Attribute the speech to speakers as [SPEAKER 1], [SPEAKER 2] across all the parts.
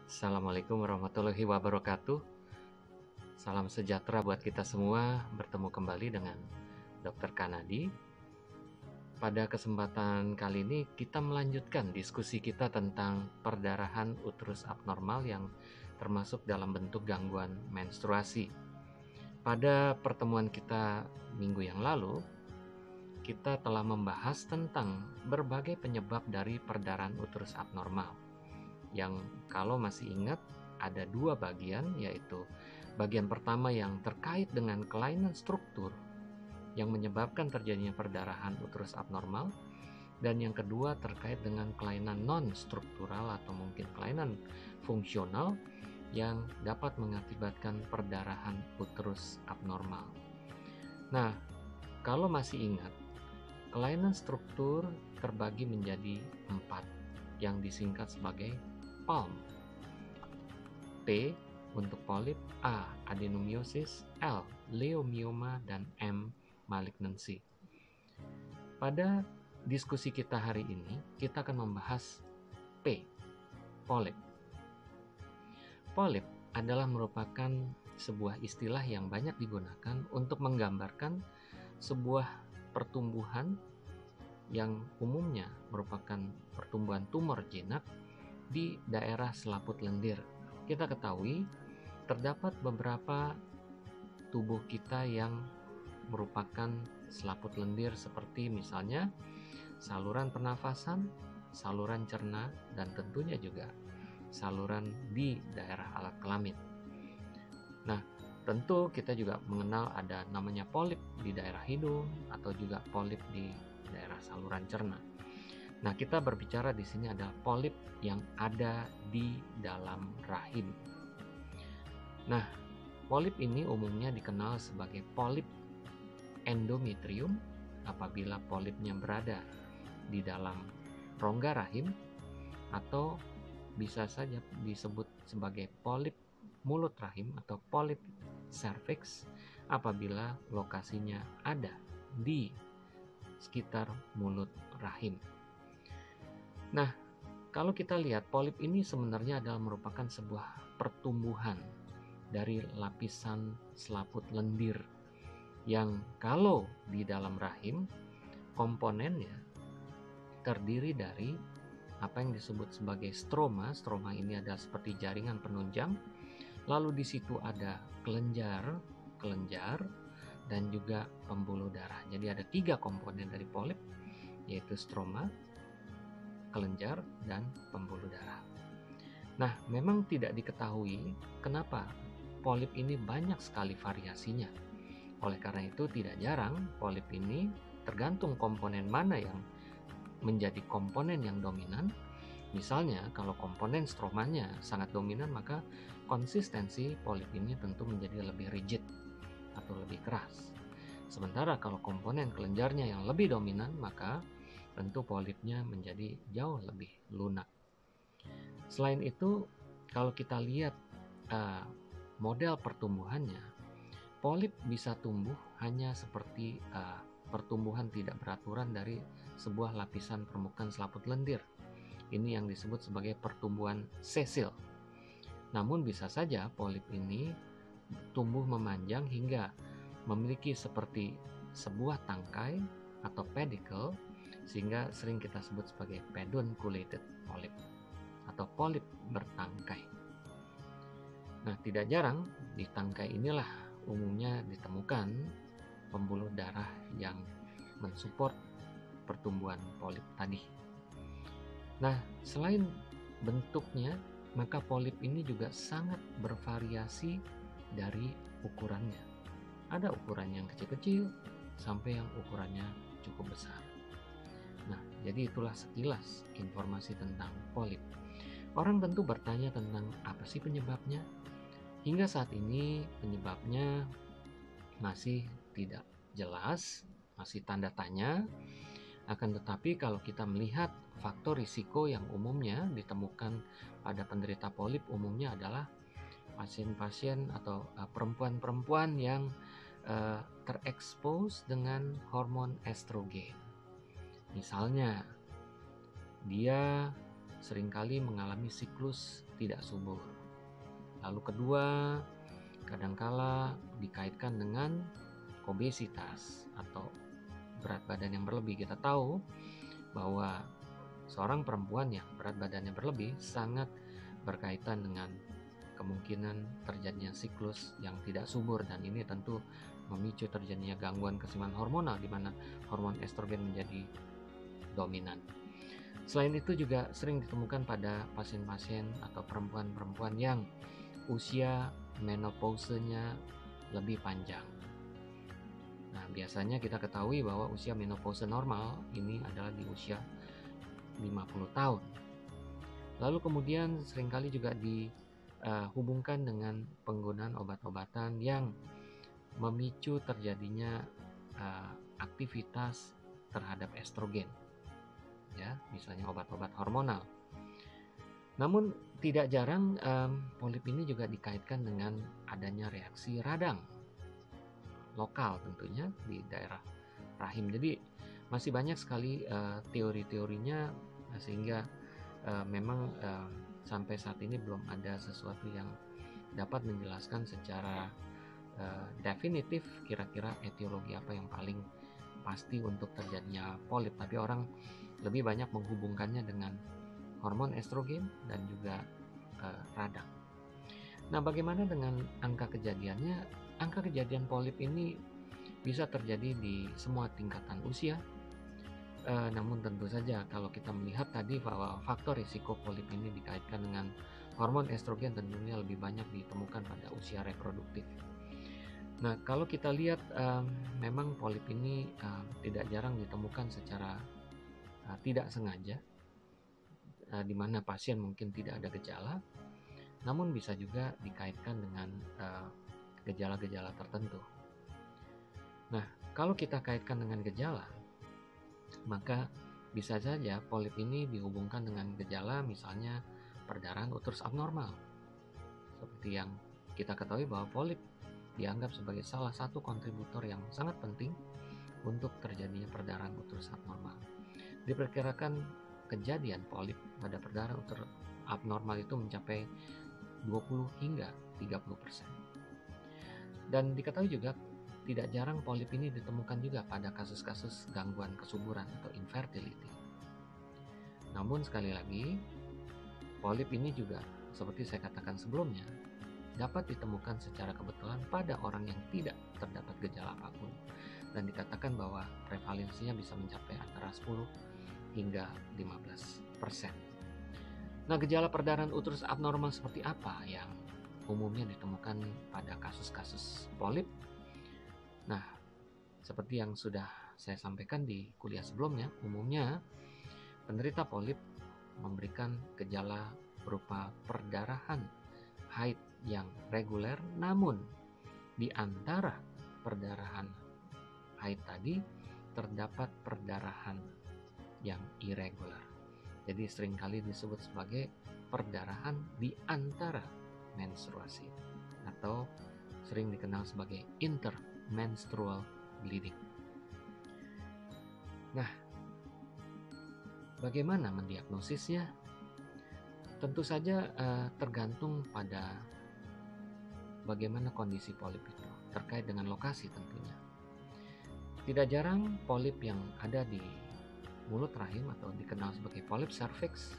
[SPEAKER 1] Assalamualaikum warahmatullahi wabarakatuh. Salam sejahtera buat kita semua. Bertemu kembali dengan Dr. Kanadi. Pada kesempatan kali ini kita melanjutkan diskusi kita tentang perdarahan uterus abnormal yang termasuk dalam bentuk gangguan menstruasi. Pada pertemuan kita minggu yang lalu, kita telah membahas tentang berbagai penyebab dari perdarahan uterus abnormal. Yang kalau masih ingat ada dua bagian, yaitu bagian pertama yang terkait dengan kelainan struktur yang menyebabkan terjadinya perdarahan uterus abnormal, dan yang kedua terkait dengan kelainan non-struktural atau mungkin kelainan fungsional yang dapat mengakibatkan perdarahan uterus abnormal. Nah, kalau masih ingat, kelainan struktur terbagi menjadi 4 yang disingkat sebagai PALM. P untuk polip, A adenomyosis, L leiomyoma, dan M malignancy. Pada diskusi kita hari ini, kita akan membahas P, polip. Polip adalah merupakan sebuah istilah yang banyak digunakan untuk menggambarkan sebuah pertumbuhan yang umumnya merupakan pertumbuhan tumor jinak di daerah selaput lendir. Kita ketahui terdapat beberapa tubuh kita yang merupakan selaput lendir, seperti misalnya saluran pernafasan, saluran cerna, dan tentunya juga saluran di daerah alat kelamin. Nah, tentu kita juga mengenal ada namanya polip di daerah hidung atau juga polip di daerah saluran cerna. Nah, kita berbicara di sini adalah polip yang ada di dalam rahim. Nah, polip ini umumnya dikenal sebagai polip endometrium apabila polipnya berada di dalam rongga rahim, atau bisa saja disebut sebagai polip mulut rahim atau polip cervix apabila lokasinya ada di sekitar mulut rahim. Nah, kalau kita lihat, polip ini sebenarnya adalah merupakan sebuah pertumbuhan dari lapisan selaput lendir yang kalau di dalam rahim komponennya terdiri dari apa yang disebut sebagai stroma. Stroma ini adalah seperti jaringan penunjang. Lalu di situ ada kelenjar, dan juga pembuluh darah. Jadi ada 3 komponen dari polip, yaitu stroma, kelenjar, dan pembuluh darah. Nah, memang tidak diketahui kenapa polip ini banyak sekali variasinya. Oleh karena itu tidak jarang polip ini tergantung komponen mana yang menjadi komponen yang dominan. Misalnya kalau komponen stromanya sangat dominan, maka konsistensi polip ini tentu menjadi lebih rigid atau lebih keras. Sementara kalau komponen kelenjarnya yang lebih dominan, maka tentu polipnya menjadi jauh lebih lunak. Selain itu, kalau kita lihat model pertumbuhannya, polip bisa tumbuh hanya seperti pertumbuhan tidak beraturan dari sebuah lapisan permukaan selaput lendir. Ini yang disebut sebagai pertumbuhan sesil. Namun bisa saja polip ini tumbuh memanjang hingga memiliki seperti sebuah tangkai atau pedicle, sehingga sering kita sebut sebagai pedunculated polyp atau polip bertangkai. Nah, tidak jarang di tangkai inilah umumnya ditemukan pembuluh darah yang mensupport pertumbuhan polip tadi. Nah, selain bentuknya, maka polip ini juga sangat bervariasi dari ukurannya. Ada ukuran yang kecil-kecil sampai yang ukurannya cukup besar. Nah, jadi itulah sekilas informasi tentang polip. Orang tentu bertanya tentang apa sih penyebabnya? Hingga saat ini penyebabnya masih tidak jelas, masih tanda tanya. Akan tetapi kalau kita melihat faktor risiko yang umumnya ditemukan pada penderita polip, umumnya adalah pasien-pasien atau perempuan-perempuan yang terekspos dengan hormon estrogen. Misalnya dia seringkali mengalami siklus tidak subur. Lalu kedua, kadangkala dikaitkan dengan obesitas atau berat badan yang berlebih. Kita tahu bahwa seorang perempuan yang berat badannya berlebih sangat berkaitan dengan kemungkinan terjadinya siklus yang tidak subur, dan ini tentu memicu terjadinya gangguan keseimbangan hormonal di mana hormon estrogen menjadi dominan. Selain itu juga sering ditemukan pada pasien-pasien atau perempuan-perempuan yang usia menopausenya lebih panjang. Nah, biasanya kita ketahui bahwa usia menopause normal ini adalah di usia 50 tahun. Lalu kemudian seringkali juga dihubungkan dengan penggunaan obat-obatan yang memicu terjadinya aktivitas terhadap estrogen, ya, misalnya obat-obat hormonal. Namun tidak jarang polip ini juga dikaitkan dengan adanya reaksi radang lokal tentunya di daerah rahim. Jadi masih banyak sekali teori-teorinya, sehingga memang sampai saat ini belum ada sesuatu yang dapat menjelaskan secara definitif kira-kira etiologi apa yang paling pasti untuk terjadinya polip. Tapi orang lebih banyak menghubungkannya dengan hormon estrogen dan juga radang. Nah, bagaimana dengan angka kejadiannya? Angka kejadian polip ini bisa terjadi di semua tingkatan usia. Namun tentu saja kalau kita melihat tadi bahwa faktor risiko polip ini dikaitkan dengan hormon estrogen, tentunya lebih banyak ditemukan pada usia reproduktif. Nah, kalau kita lihat memang polip ini tidak jarang ditemukan secara tidak sengaja, di mana pasien mungkin tidak ada gejala, namun bisa juga dikaitkan dengan gejala-gejala tertentu. Nah, kalau kita kaitkan dengan gejala, maka bisa saja polip ini dihubungkan dengan gejala misalnya perdarahan uterus abnormal. Seperti yang kita ketahui bahwa polip dianggap sebagai salah satu kontributor yang sangat penting untuk terjadinya perdarahan uterus abnormal. Diperkirakan kejadian polip pada perdarahan uterus abnormal itu mencapai 20 hingga 30%. Dan diketahui juga tidak jarang polip ini ditemukan juga pada kasus-kasus gangguan kesuburan atau infertility. Namun sekali lagi, polip ini juga seperti saya katakan sebelumnya, dapat ditemukan secara kebetulan pada orang yang tidak terdapat gejala apapun, dan dikatakan bahwa prevalensinya bisa mencapai antara 10 hingga 15%. Nah, gejala perdarahan uterus abnormal seperti apa yang umumnya ditemukan pada kasus-kasus polip? Nah, seperti yang sudah saya sampaikan di kuliah sebelumnya, umumnya penderita polip memberikan gejala berupa perdarahan haid yang reguler, namun di antara perdarahan haid tadi terdapat perdarahan yang irregular. Jadi seringkali disebut sebagai perdarahan di antara menstruasi atau sering dikenal sebagai intermenstrual bleeding. Nah, bagaimana mendiagnosisnya? Tentu saja tergantung pada bagaimana kondisi polip itu, terkait dengan lokasi tentunya. Tidak jarang polip yang ada di mulut rahim atau dikenal sebagai polip cervix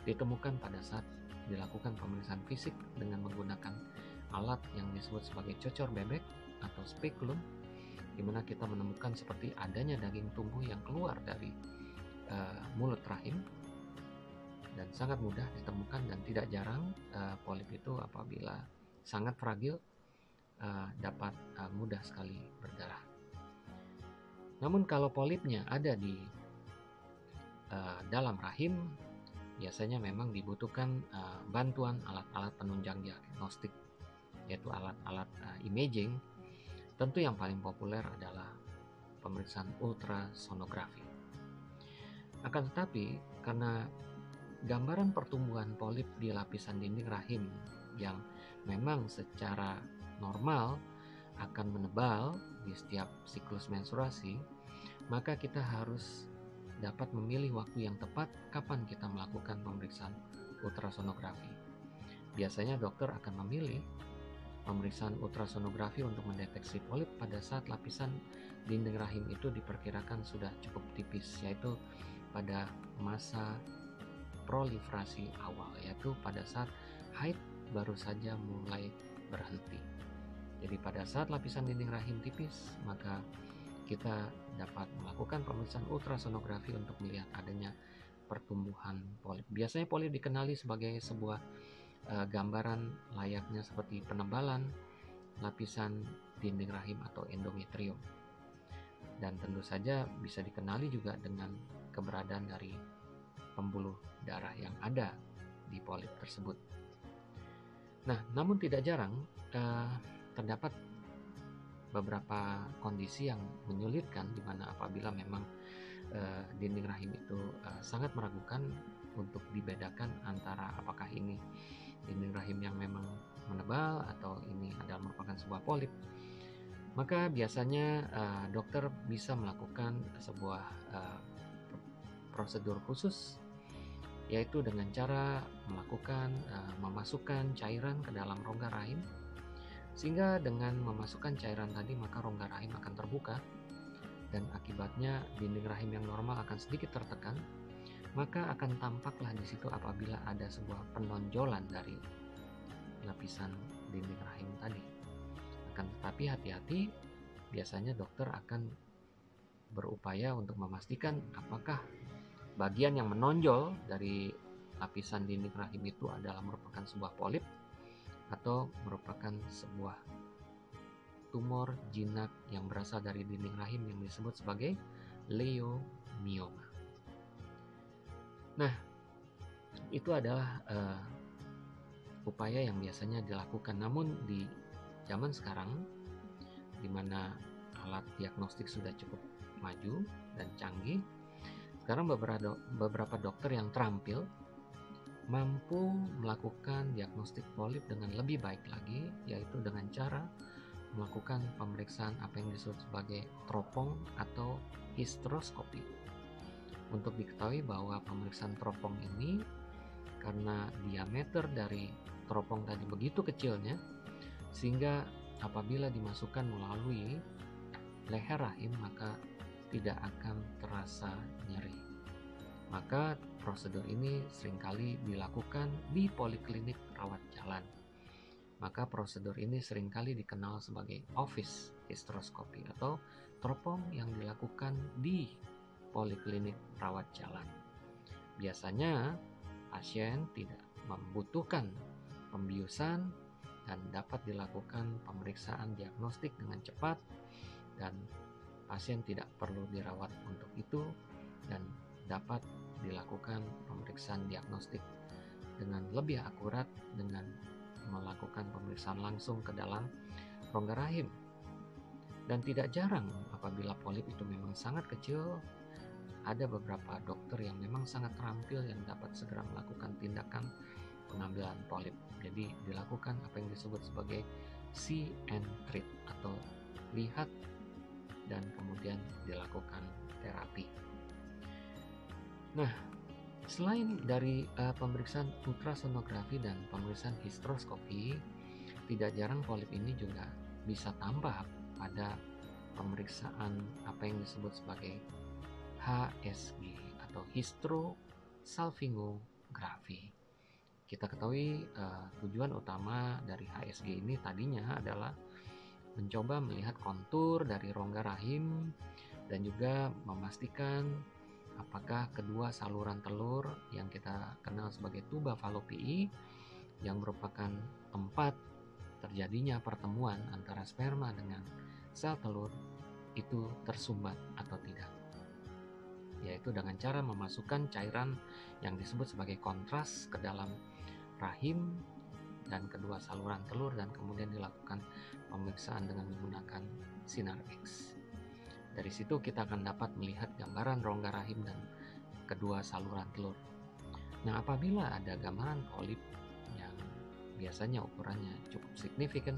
[SPEAKER 1] ditemukan pada saat dilakukan pemeriksaan fisik dengan menggunakan alat yang disebut sebagai cocor bebek atau speculum, di mana kita menemukan seperti adanya daging tumbuh yang keluar dari mulut rahim, dan sangat mudah ditemukan. Dan tidak jarang polip itu apabila sangat fragil dapat mudah sekali berdarah. Namun kalau polipnya ada di dalam rahim, biasanya memang dibutuhkan bantuan alat-alat penunjang diagnostik, yaitu alat-alat imaging. Tentu yang paling populer adalah pemeriksaan ultrasonografi. Akan tetapi, karena gambaran pertumbuhan polip di lapisan dinding rahim yang memang secara normal akan menebal di setiap siklus menstruasi, maka kita harus dapat memilih waktu yang tepat kapan kita melakukan pemeriksaan ultrasonografi. Biasanya dokter akan memilih pemeriksaan ultrasonografi untuk mendeteksi polip pada saat lapisan dinding rahim itu diperkirakan sudah cukup tipis, yaitu pada masa proliferasi awal, yaitu pada saat haid baru saja mulai berhenti. Jadi pada saat lapisan dinding rahim tipis, maka kita dapat melakukan pemeriksaan ultrasonografi untuk melihat adanya pertumbuhan polip. Biasanya polip dikenali sebagai sebuah gambaran layaknya seperti penebalan lapisan dinding rahim atau endometrium. Dan tentu saja bisa dikenali juga dengan keberadaan dari pembuluh darah yang ada di polip tersebut. Nah, namun tidak jarang terdapat beberapa kondisi yang menyulitkan, di mana apabila memang dinding rahim itu sangat meragukan untuk dibedakan antara apakah ini dinding rahim yang memang menebal atau ini adalah merupakan sebuah polip, maka biasanya dokter bisa melakukan sebuah prosedur khusus, yaitu dengan cara memasukkan cairan ke dalam rongga rahim, sehingga dengan memasukkan cairan tadi maka rongga rahim akan terbuka dan akibatnya dinding rahim yang normal akan sedikit tertekan, maka akan tampaklah di situ apabila ada sebuah penonjolan dari lapisan dinding rahim tadi. Akan tetapi hati-hati, biasanya dokter akan berupaya untuk memastikan apakah bagian yang menonjol dari lapisan dinding rahim itu adalah merupakan sebuah polip atau merupakan sebuah tumor jinak yang berasal dari dinding rahim yang disebut sebagai leiomyoma. Nah, itu adalah upaya yang biasanya dilakukan. Namun di zaman sekarang, di mana alat diagnostik sudah cukup maju dan canggih, sekarang beberapa dokter yang terampil mampu melakukan diagnostik polip dengan lebih baik lagi, yaitu dengan cara melakukan pemeriksaan apa yang disebut sebagai teropong atau hysteroscopy. Untuk diketahui bahwa pemeriksaan teropong ini, karena diameter dari teropong tadi begitu kecilnya, sehingga apabila dimasukkan melalui leher rahim maka tidak akan terasa nyeri. Maka prosedur ini seringkali dilakukan di poliklinik rawat jalan. Maka prosedur ini seringkali dikenal sebagai office hysteroscopy atau teropong yang dilakukan di poliklinik rawat jalan. Biasanya pasien tidak membutuhkan pembiusan dan dapat dilakukan pemeriksaan diagnostik dengan cepat, dan pasien tidak perlu dirawat untuk itu, dan dapat dilakukan pemeriksaan diagnostik dengan lebih akurat dengan melakukan pemeriksaan langsung ke dalam rongga rahim. Dan tidak jarang apabila polip itu memang sangat kecil, ada beberapa dokter yang memang sangat terampil yang dapat segera melakukan tindakan pengambilan polip. Jadi dilakukan apa yang disebut sebagai see and treat atau lihat dan kemudian dilakukan terapi. Nah, selain dari pemeriksaan ultrasonografi dan pemeriksaan hysteroscopy, tidak jarang polip ini juga bisa tambah pada pemeriksaan apa yang disebut sebagai HSG atau hysterosalpingografi. Kita ketahui tujuan utama dari HSG ini tadinya adalah mencoba melihat kontur dari rongga rahim dan juga memastikan apakah kedua saluran telur yang kita kenal sebagai tuba falopii, yang merupakan tempat terjadinya pertemuan antara sperma dengan sel telur, itu tersumbat atau tidak, yaitu dengan cara memasukkan cairan yang disebut sebagai kontras ke dalam rahim dan kedua saluran telur, dan kemudian dilakukan pemeriksaan dengan menggunakan sinar X. Dari situ kita akan dapat melihat gambaran rongga rahim dan kedua saluran telur. Nah, apabila ada gambaran polip yang biasanya ukurannya cukup signifikan,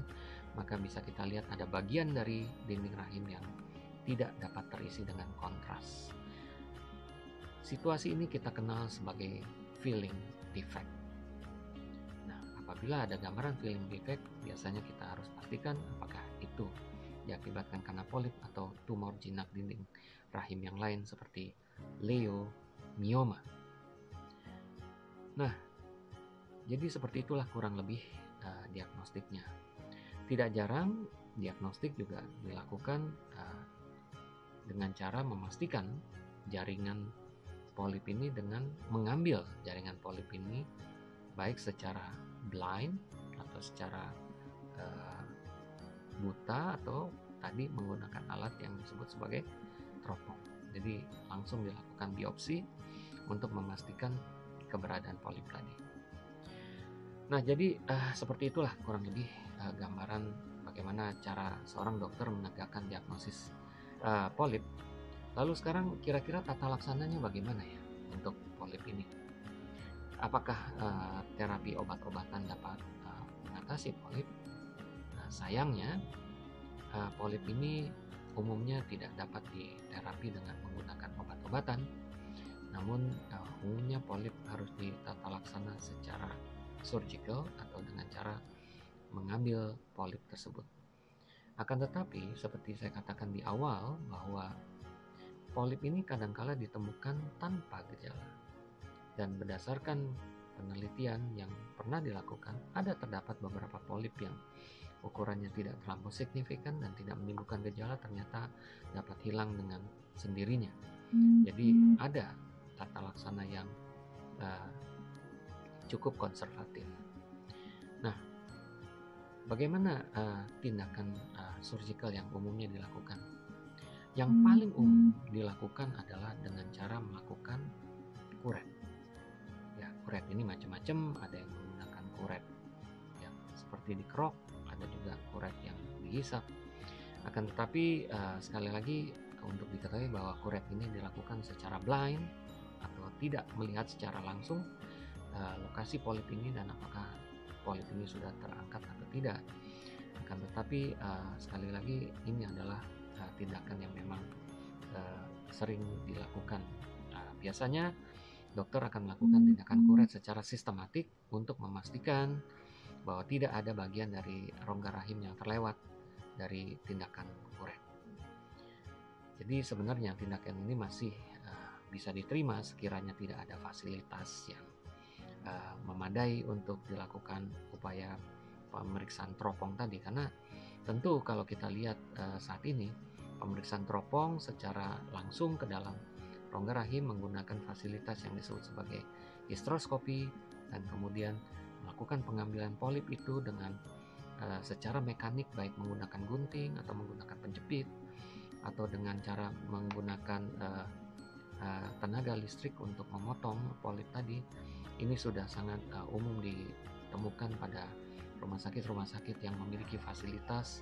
[SPEAKER 1] maka bisa kita lihat ada bagian dari dinding rahim yang tidak dapat terisi dengan kontras. Situasi ini kita kenal sebagai feeling defect. Nah, apabila ada gambaran feeling defect, biasanya kita harus pastikan apakah itu diakibatkan karena polip atau tumor jinak dinding rahim yang lain seperti leiomyoma. Nah, jadi seperti itulah kurang lebih diagnostiknya. Tidak jarang diagnostik juga dilakukan dengan cara memastikan jaringan polip ini dengan mengambil jaringan polip ini baik secara blind atau secara buta atau tadi menggunakan alat yang disebut sebagai teropong. Jadi langsung dilakukan biopsi untuk memastikan keberadaan polip tadi. Nah, jadi seperti itulah kurang lebih gambaran bagaimana cara seorang dokter menegakkan diagnosis polip. Lalu sekarang kira-kira tata laksananya bagaimana ya untuk polip ini? Apakah terapi obat-obatan dapat mengatasi polip? Nah, sayangnya polip ini umumnya tidak dapat diterapi dengan menggunakan obat-obatan. Namun umumnya polip harus ditata laksana secara surgical atau dengan cara mengambil polip tersebut. Akan tetapi seperti saya katakan di awal bahwa polip ini kadangkala ditemukan tanpa gejala. Dan berdasarkan penelitian yang pernah dilakukan, terdapat beberapa polip yang ukurannya tidak terlampau signifikan dan tidak menimbulkan gejala ternyata dapat hilang dengan sendirinya. Jadi ada tata laksana yang cukup konservatif. Nah, bagaimana tindakan surgical yang umumnya dilakukan? Yang paling umum dilakukan adalah dengan cara melakukan kuret. Ya, kuret ini macam-macam, ada yang menggunakan kuret yang seperti dikerok, ada juga kuret yang dihisap. Akan tetapi sekali lagi untuk diketahui bahwa kuret ini dilakukan secara blind atau tidak melihat secara langsung lokasi polip ini dan apakah polip ini sudah terangkat atau tidak. Akan tetapi sekali lagi ini adalah tindakan yang memang sering dilakukan. Biasanya dokter akan melakukan tindakan kuret secara sistematik untuk memastikan bahwa tidak ada bagian dari rongga rahim yang terlewat dari tindakan kuret. Jadi sebenarnya tindakan ini masih bisa diterima sekiranya tidak ada fasilitas yang memadai untuk dilakukan upaya pemeriksaan teropong tadi, karena tentu kalau kita lihat saat ini pemeriksaan teropong secara langsung ke dalam rongga rahim menggunakan fasilitas yang disebut sebagai hysteroscopy dan kemudian melakukan pengambilan polip itu dengan secara mekanik baik menggunakan gunting atau menggunakan penjepit atau dengan cara menggunakan tenaga listrik untuk memotong polip tadi. Ini sudah sangat umum ditemukan pada rumah sakit yang memiliki fasilitas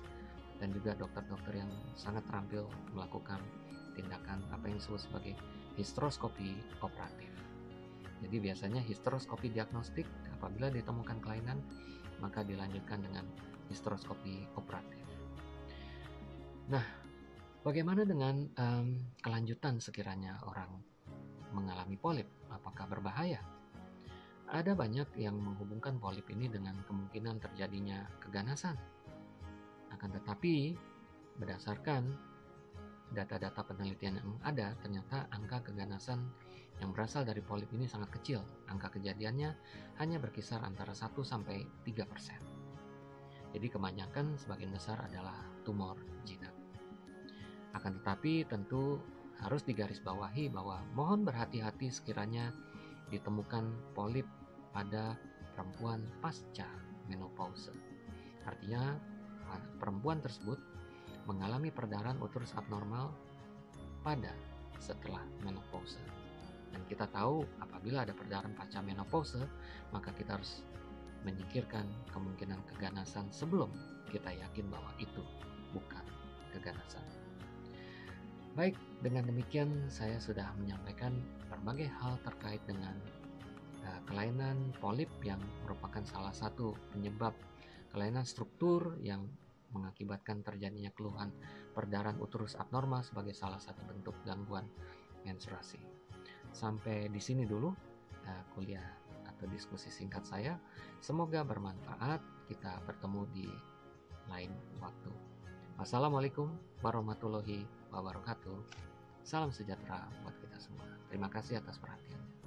[SPEAKER 1] dan juga dokter-dokter yang sangat terampil melakukan tindakan apa yang disebut sebagai hysteroscopy operatif. Jadi biasanya hysteroscopy diagnostik, apabila ditemukan kelainan maka dilanjutkan dengan hysteroscopy operatif. Nah, bagaimana dengan kelanjutan sekiranya orang mengalami polip? Apakah berbahaya? Ada banyak yang menghubungkan polip ini dengan kemungkinan terjadinya keganasan. Akan tetapi, berdasarkan data-data penelitian yang ada, ternyata angka keganasan yang berasal dari polip ini sangat kecil. Angka kejadiannya hanya berkisar antara 1-3%. Jadi kebanyakan sebagian besar adalah tumor jinak. Akan tetapi tentu harus digarisbawahi bahwa mohon berhati-hati sekiranya ditemukan polip pada perempuan pasca menopause. Artinya perempuan tersebut mengalami perdarahan uterus abnormal pada setelah menopause. Dan kita tahu apabila ada perdarahan pasca menopause, maka kita harus menyingkirkan kemungkinan keganasan sebelum kita yakin bahwa itu bukan keganasan. Baik, dengan demikian saya sudah menyampaikan berbagai hal terkait dengan kelainan polip yang merupakan salah satu penyebab kelainan struktur yang mengakibatkan terjadinya keluhan perdarahan uterus abnormal sebagai salah satu bentuk gangguan menstruasi. Sampai di sini dulu kuliah atau diskusi singkat saya. Semoga bermanfaat. Kita bertemu di lain waktu. Wassalamualaikum warahmatullahi wabarakatuh. Salam sejahtera buat kita semua. Terima kasih atas perhatiannya.